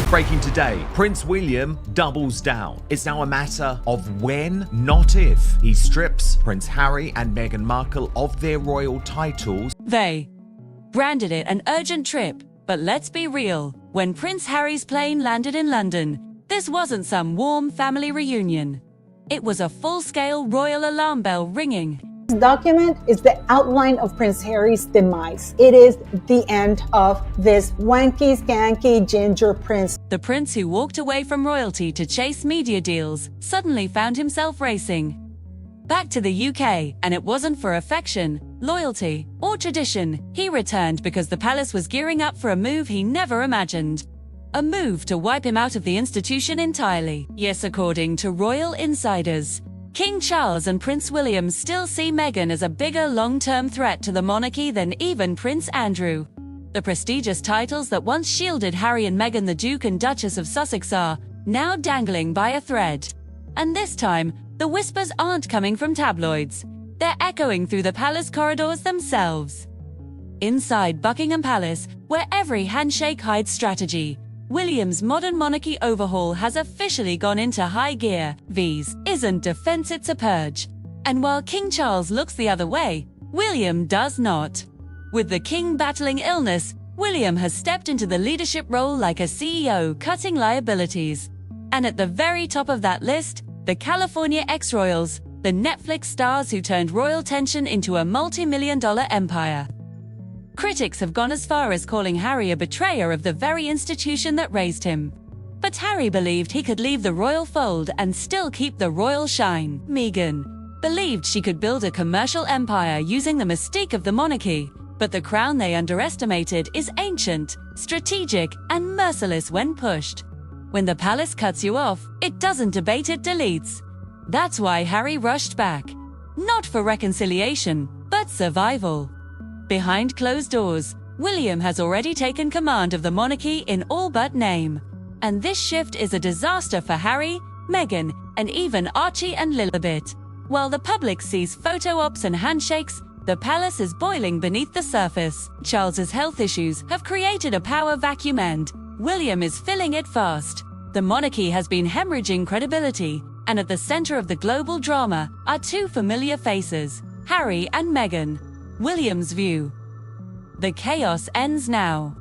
Breaking today, Prince William doubles down. It's now a matter of when, not if, he strips Prince Harry and Meghan Markle of their royal titles. They branded it an urgent trip, but let's be real. When Prince Harry's plane landed in London, this wasn't some warm family reunion. It was a full-scale royal alarm bell ringing. This document is the outline of Prince Harry's demise. It is the end of this wanky, skanky ginger prince. The prince who walked away from royalty to chase media deals suddenly found himself racing back to the UK, and it wasn't for affection, loyalty, or tradition. He returned because the palace was gearing up for a move he never imagined. A move to wipe him out of the institution entirely. Yes, according to royal insiders, King Charles and Prince William still see Meghan as a bigger long-term threat to the monarchy than even Prince Andrew. The prestigious titles that once shielded Harry and Meghan, the Duke and Duchess of Sussex, are now dangling by a thread. And this time, the whispers aren't coming from tabloids. They're echoing through the palace corridors themselves. Inside Buckingham Palace, where every handshake hides strategy, William's modern monarchy overhaul has officially gone into high gear. V's isn't defense, it's a purge. And while King Charles looks the other way, William does not. With the king battling illness, William has stepped into the leadership role like a CEO, cutting liabilities. And at the very top of that list, the California ex-royals, the Netflix stars who turned royal tension into a multi-million-dollar empire. Critics have gone as far as calling Harry a betrayer of the very institution that raised him. But Harry believed he could leave the royal fold and still keep the royal shine. Meghan believed she could build a commercial empire using the mystique of the monarchy, but the crown they underestimated is ancient, strategic, and merciless when pushed. When the palace cuts you off, it doesn't debate, it deletes. That's why Harry rushed back. Not for reconciliation, but survival. Behind closed doors, William has already taken command of the monarchy in all but name. And this shift is a disaster for Harry, Meghan, and even Archie and Lilibet. While the public sees photo ops and handshakes, the palace is boiling beneath the surface. Charles's health issues have created a power vacuum and William is filling it fast. The monarchy has been hemorrhaging credibility, and at the center of the global drama are two familiar faces, Harry and Meghan. William's view: the chaos ends now.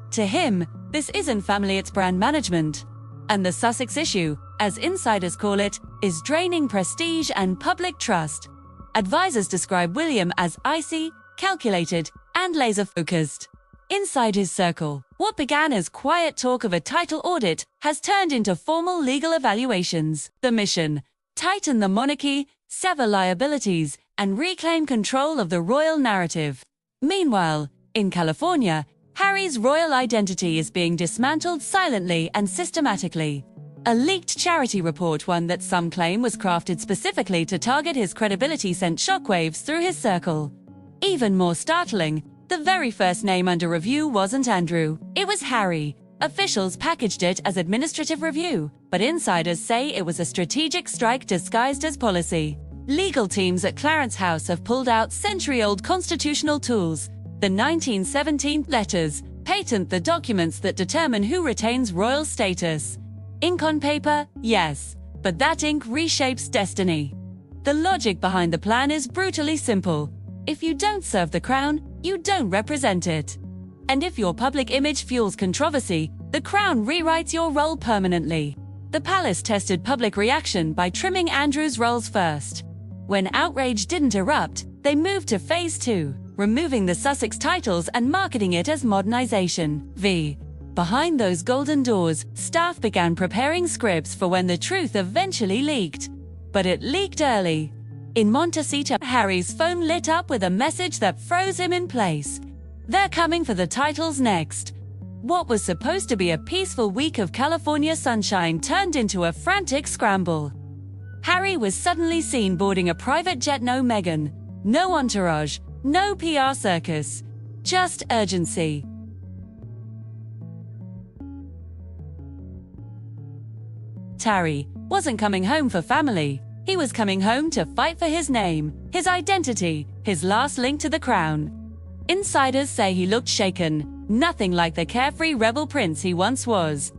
To him, this isn't family, it's brand management. And the Sussex issue, as insiders call it, is draining prestige and public trust. Advisors describe William as icy, calculated, and laser-focused. Inside his circle, what began as quiet talk of a title audit has turned into formal legal evaluations. The mission: tighten the monarchy, sever liabilities, and reclaim control of the royal narrative. Meanwhile, in California, Harry's royal identity is being dismantled silently and systematically. A leaked charity report, one that some claim was crafted specifically to target his credibility, sent shockwaves through his circle. Even more startling, the very first name under review wasn't Andrew, it was Harry. Officials packaged it as administrative review, but insiders say it was a strategic strike disguised as policy. Legal teams at Clarence House have pulled out century-old constitutional tools. The 1917 letters patent the documents that determine who retains royal status. Ink on paper, yes, but that ink reshapes destiny. The logic behind the plan is brutally simple. If you don't serve the crown, you don't represent it. And if your public image fuels controversy, the crown rewrites your role permanently. The palace tested public reaction by trimming Andrew's roles first. When outrage didn't erupt, they moved to phase 2, removing the Sussex titles and marketing it as modernization. Behind those golden doors, staff began preparing scripts for when the truth eventually leaked. But it leaked early. In Montecito, Harry's phone lit up with a message that froze him in place. They're coming for the titles next. What was supposed to be a peaceful week of California sunshine turned into a frantic scramble. Harry was suddenly seen boarding a private jet. No Meghan, no entourage, no PR circus, just urgency. Harry wasn't coming home for family. He was coming home to fight for his name, his identity, his last link to the crown. Insiders say he looked shaken, nothing like the carefree rebel prince he once was.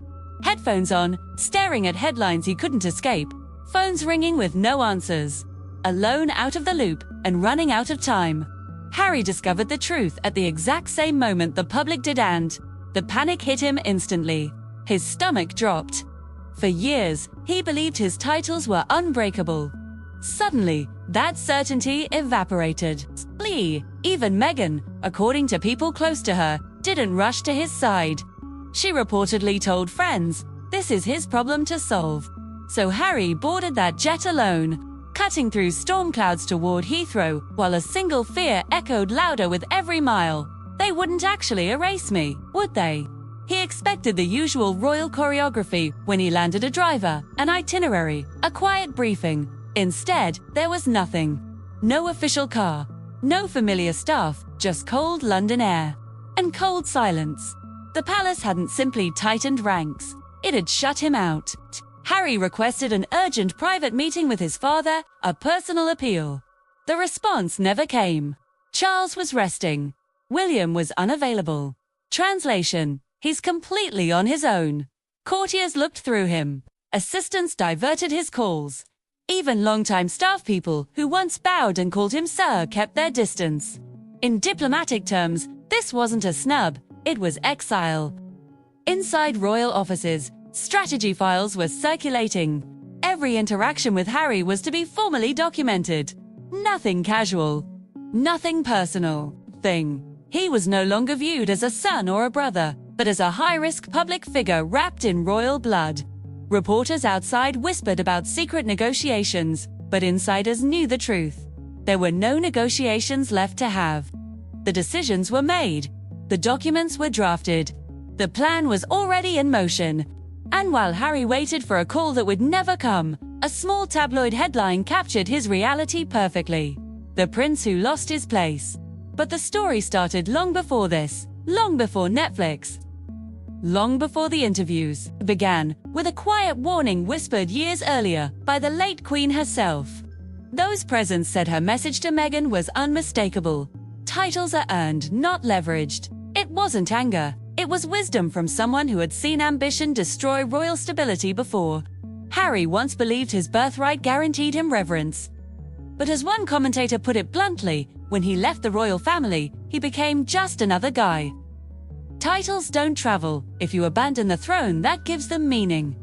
headphones on, staring at headlines he couldn't escape, phones ringing with no answers. Alone, out of the loop, and running out of time. Harry discovered the truth at the exact same moment the public did, and the panic hit him instantly. His stomach dropped. For years, he believed his titles were unbreakable. Suddenly, that certainty evaporated. Even Meghan, according to people close to her, didn't rush to his side. She reportedly told friends, this is his problem to solve. So Harry boarded that jet alone, cutting through storm clouds toward Heathrow, while a single fear echoed louder with every mile. They wouldn't actually erase me, would they? He expected the usual royal choreography when he landed: a driver, an itinerary, a quiet briefing. Instead, there was nothing. No official car, no familiar staff, just cold London air. And cold silence. The palace hadn't simply tightened ranks, it had shut him out. Harry requested an urgent private meeting with his father, a personal appeal. The response never came. Charles was resting. William was unavailable. Translation: he's completely on his own. Courtiers looked through him. Assistants diverted his calls. Even longtime staff people who once bowed and called him sir kept their distance. In diplomatic terms, this wasn't a snub, it was exile. Inside royal offices, strategy files were circulating. Every interaction with Harry was to be formally documented. Nothing casual. Nothing personal. He was no longer viewed as a son or a brother, but as a high-risk public figure wrapped in royal blood. Reporters outside whispered about secret negotiations, but insiders knew the truth. There were no negotiations left to have. The decisions were made. The documents were drafted. The plan was already in motion. And while Harry waited for a call that would never come, a small tabloid headline captured his reality perfectly. The prince who lost his place. But the story started long before this, long before Netflix. Long before the interviews began, with a quiet warning whispered years earlier by the late Queen herself. Those present said her message to Meghan was unmistakable. Titles are earned, not leveraged. It wasn't anger, it was wisdom from someone who had seen ambition destroy royal stability before. Harry once believed his birthright guaranteed him reverence. But as one commentator put it bluntly, when he left the royal family, he became just another guy. Titles don't travel. If you abandon the throne, that gives them meaning.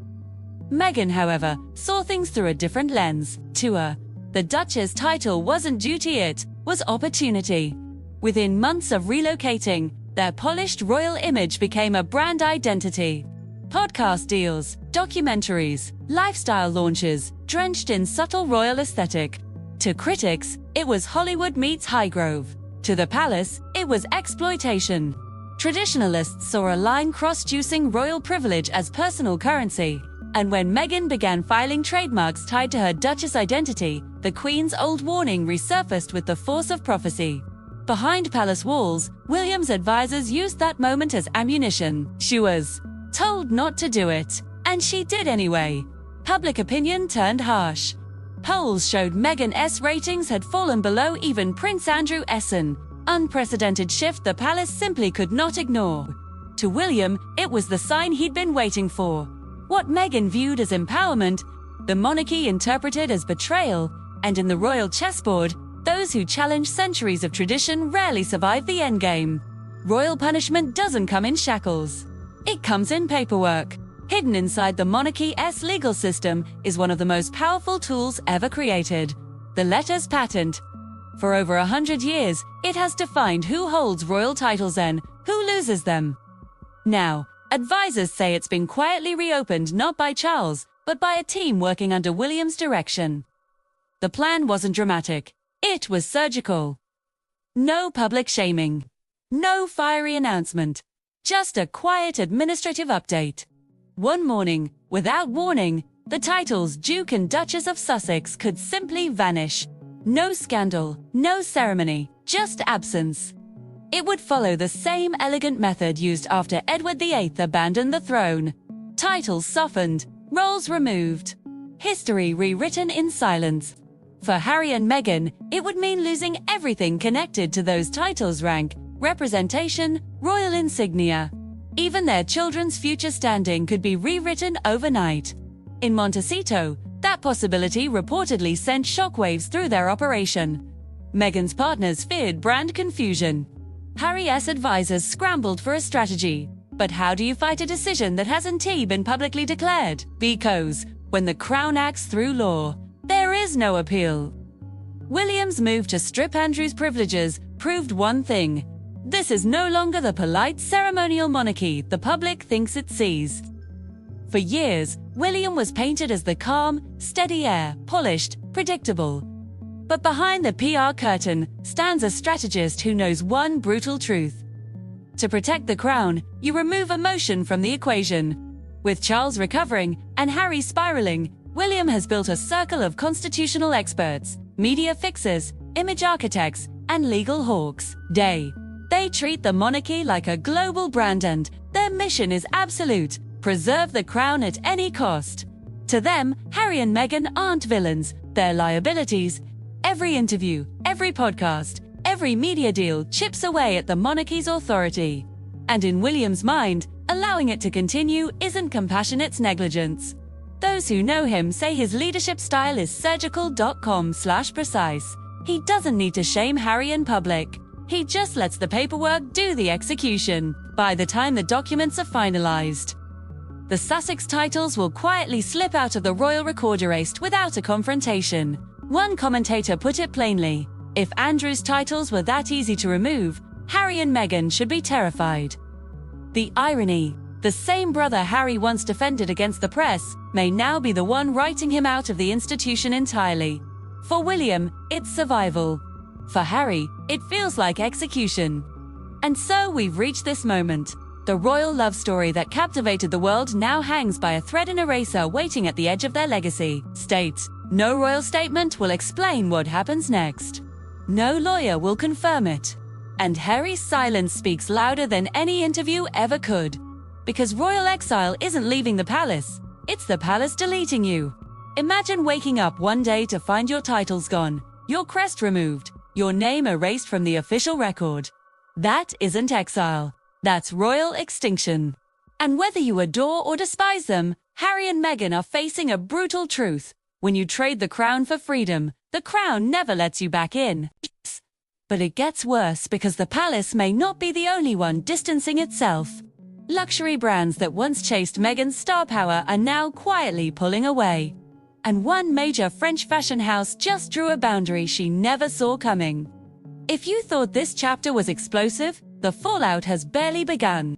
Meghan, however, saw things through a different lens. To her, the Duchess title wasn't duty, it was opportunity. Within months of relocating, their polished royal image became a brand identity. Podcast deals, documentaries, lifestyle launches, drenched in subtle royal aesthetic. To critics, it was Hollywood meets Highgrove. To the palace, it was exploitation. Traditionalists saw a line cross-juicing royal privilege as personal currency. And when Meghan began filing trademarks tied to her Duchess identity, the Queen's old warning resurfaced with the force of prophecy. Behind palace walls, William's advisors used that moment as ammunition. She was told not to do it, and she did anyway. Public opinion turned harsh. Polls showed Meghan's ratings had fallen below even Prince Andrew's. Unprecedented shift the palace simply could not ignore. To William, it was the sign he'd been waiting for. What Meghan viewed as empowerment, the monarchy interpreted as betrayal, and in the royal chessboard, those who challenge centuries of tradition rarely survive the endgame. Royal punishment doesn't come in shackles. It comes in paperwork. Hidden inside the monarchy's legal system is one of the most powerful tools ever created: the letters patent. For over 100 years, it has defined who holds royal titles and who loses them. Now, advisors say it's been quietly reopened not by Charles, but by a team working under William's direction. The plan wasn't dramatic. It was surgical. No public shaming. No fiery announcement. Just a quiet administrative update. One morning, without warning, the titles Duke and Duchess of Sussex could simply vanish. No scandal, no ceremony, just absence. It would follow the same elegant method used after Edward VIII abandoned the throne. Titles softened, roles removed. History rewritten in silence. For Harry and Meghan, it would mean losing everything connected to those titles: rank, representation, royal insignia. Even their children's future standing could be rewritten overnight. In Montecito, that possibility reportedly sent shockwaves through their operation. Meghan's partners feared brand confusion. Harry's advisors scrambled for a strategy. But how do you fight a decision that hasn't been publicly declared? Because, when the Crown acts through law, there is no appeal. William's move to strip Andrew's privileges proved one thing. This is no longer the polite ceremonial monarchy the public thinks it sees. For years, William was painted as the calm, steady heir, polished, predictable. But behind the PR curtain stands a strategist who knows one brutal truth. To protect the crown, you remove emotion from the equation. With Charles recovering and Harry spiraling, William has built a circle of constitutional experts, media fixers, image architects, and legal hawks. They treat the monarchy like a global brand and their mission is absolute: preserve the crown at any cost. To them, Harry and Meghan aren't villains, they're liabilities. Every interview, every podcast, every media deal chips away at the monarchy's authority. And in William's mind, allowing it to continue isn't compassion, it's negligence. Those who know him say his leadership style is surgical.com/precise. He doesn't need to shame Harry in public. He just lets the paperwork do the execution by the time the documents are finalized. The Sussex titles will quietly slip out of the royal recorder erased without a confrontation. One commentator put it plainly: if Andrew's titles were that easy to remove, Harry and Meghan should be terrified. The irony: the same brother Harry once defended against the press may now be the one writing him out of the institution entirely. For William, it's survival. For Harry, it feels like execution. And so we've reached this moment. The royal love story that captivated the world now hangs by a thread and eraser waiting at the edge of their legacy. No royal statement will explain what happens next. No lawyer will confirm it. And Harry's silence speaks louder than any interview ever could. Because royal exile isn't leaving the palace, it's the palace deleting you. Imagine waking up one day to find your titles gone, your crest removed, your name erased from the official record. That isn't exile. That's royal extinction. And whether you adore or despise them, Harry and Meghan are facing a brutal truth. When you trade the crown for freedom, the crown never lets you back in. But it gets worse because the palace may not be the only one distancing itself. Luxury brands that once chased Meghan's star power are now quietly pulling away. And one major French fashion house just drew a boundary she never saw coming. If you thought this chapter was explosive, the fallout has barely begun.